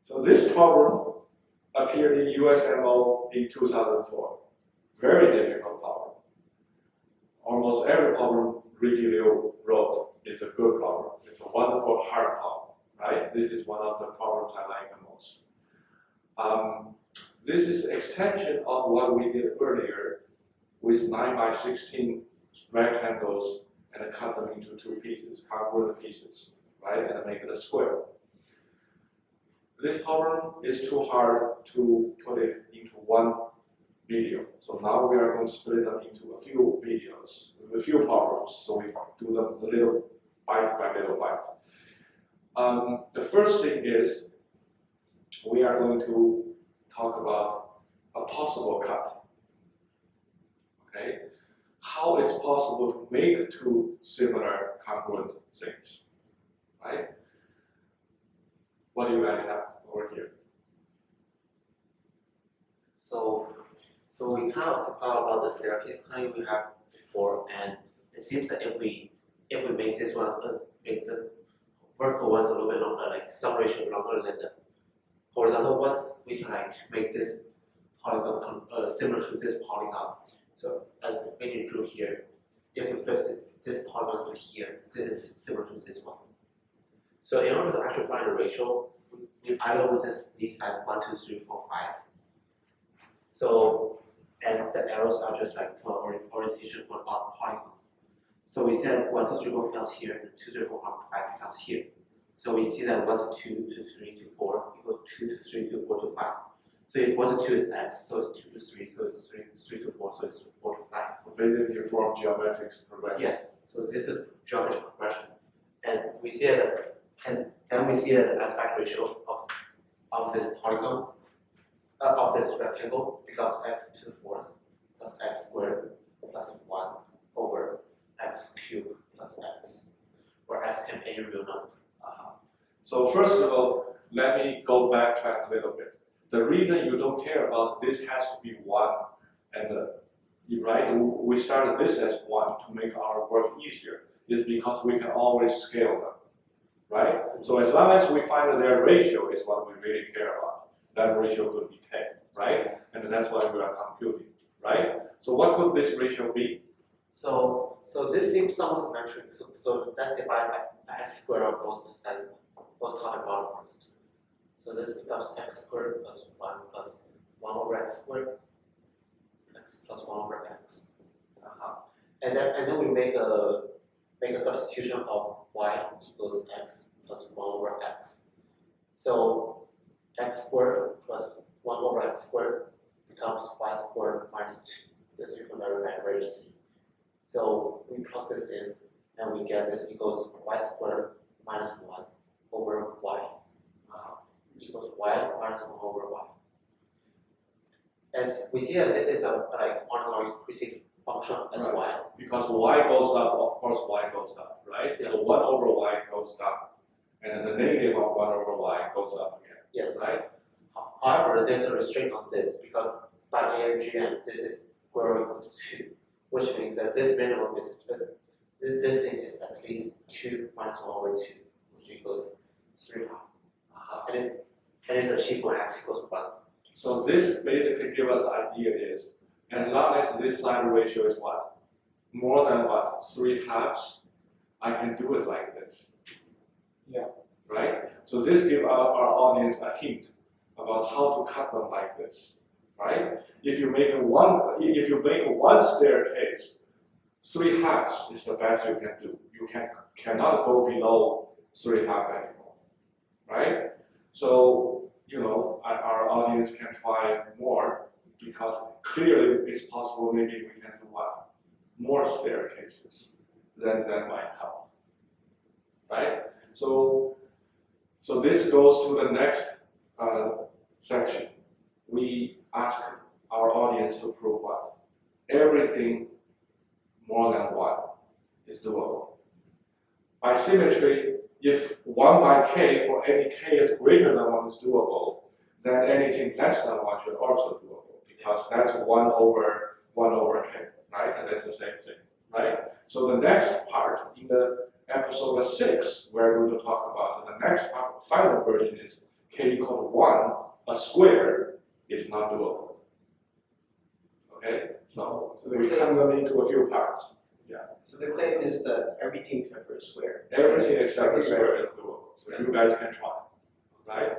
So this problem appeared in USMO in 2004. Very difficult problem. Almost every problem Ricky Liu wrote is a good problem. It's a wonderful hard problem, right? This is one of the problems I like the most. This is an extension of what we did earlier with 9 by 16 rectangles and cut them into two pieces, congruent pieces, right? And make it a square. This problem is too hard to put it into one video. So now we are going to split them into a few videos, a few problems. So we do them a little bite by little bite. The first thing is we are going to talk about a possible cut. Okay? How it's possible to make two similar congruent things, right? What do you guys have over here? So we kind of talked about the staircase kind we have before, and it seems that if we make this one, make the vertical ones a little bit longer, like some ratio longer than the horizontal ones, we can like make this polygon similar to this polygon. So as we drew here, if we flip this polygon to here, this is similar to this one. So in order to actually find the ratio, we either use these sides 1, 2, 3, 4, 5. So and the arrows are just like for orientation for all polygons. So we see that 1, 2, 3, 4 becomes here, and 2, 3, 4, 5 becomes here. So we see that 1 to 2 to 3 to 4 equals 2 to 3 to 4 to 5. So if 1 to 2 is x, so it's 2 to 3, so it's 3 to 4, so it's 4 to 5. So basically you form geometric progression. Yes, so this is geometric progression. And we see that, and then we see that the aspect ratio of this polygon, of this rectangle becomes x to the fourth plus x squared plus 1 over x cubed plus x, where x can be any real number. So first of all, let me go backtrack a little bit. The reason you don't care about this has to be 1, and right, we started this as 1 to make our work easier, is because we can always scale them, right? So as long as we find their ratio is what we really care about. That ratio could be k, right? And that's why we are computing, right? So what could this ratio be? So this seems somewhat symmetric. So let's divide by x squared on both sides, both top and bottom first. So this becomes x squared plus 1 plus 1 over x squared, x plus 1 over x. And then we make a substitution of y equals x plus 1 over x. So x squared plus 1 over x squared becomes y squared minus 2. This you can verify very easily. So we plug this in, and we get this equals y squared minus 1 over y equals y minus 1 over y. As we see that this is a like ordinary increasing function as Right. y. Because y goes up, of course y goes up, right? Yeah. The 1 over y goes down, and then the negative of 1 over y goes up again. Yes. Right? However, there's a restraint on this because by AMGM this is square equal to 2, which means that this minimum is this thing is at least 2 minus 1 over 2, which equals 3 half. And it's achieved when x equals 1. So this basically gives us idea is, as long as this side ratio is what? More than what? 3 halves, I can do it like this. Yeah. Right? So this gives our audience a hint about how to cut them like this. Right? If you make one staircase, 3 halves is the best you can do. You cannot go below 3 halves anymore. Right? So, you know, our audience can try more because clearly it's possible maybe we can do what? More staircases. Then that might help. Right? So this goes to the next section. We ask our audience to prove what? Everything more than 1 is doable. By symmetry, if 1 by k for any k is greater than 1 is doable, then anything less than 1 should also doable, because that's 1 over k, right? And that's the same thing, right? So the next part, in the episode 6, we're going to talk about the next final version k equal to 1, a square is not doable. Okay? So So the we claim- cut them into a few parts. So the claim is that everything except for a square. Everything except the Everything square is doable. So you guys can try. Right?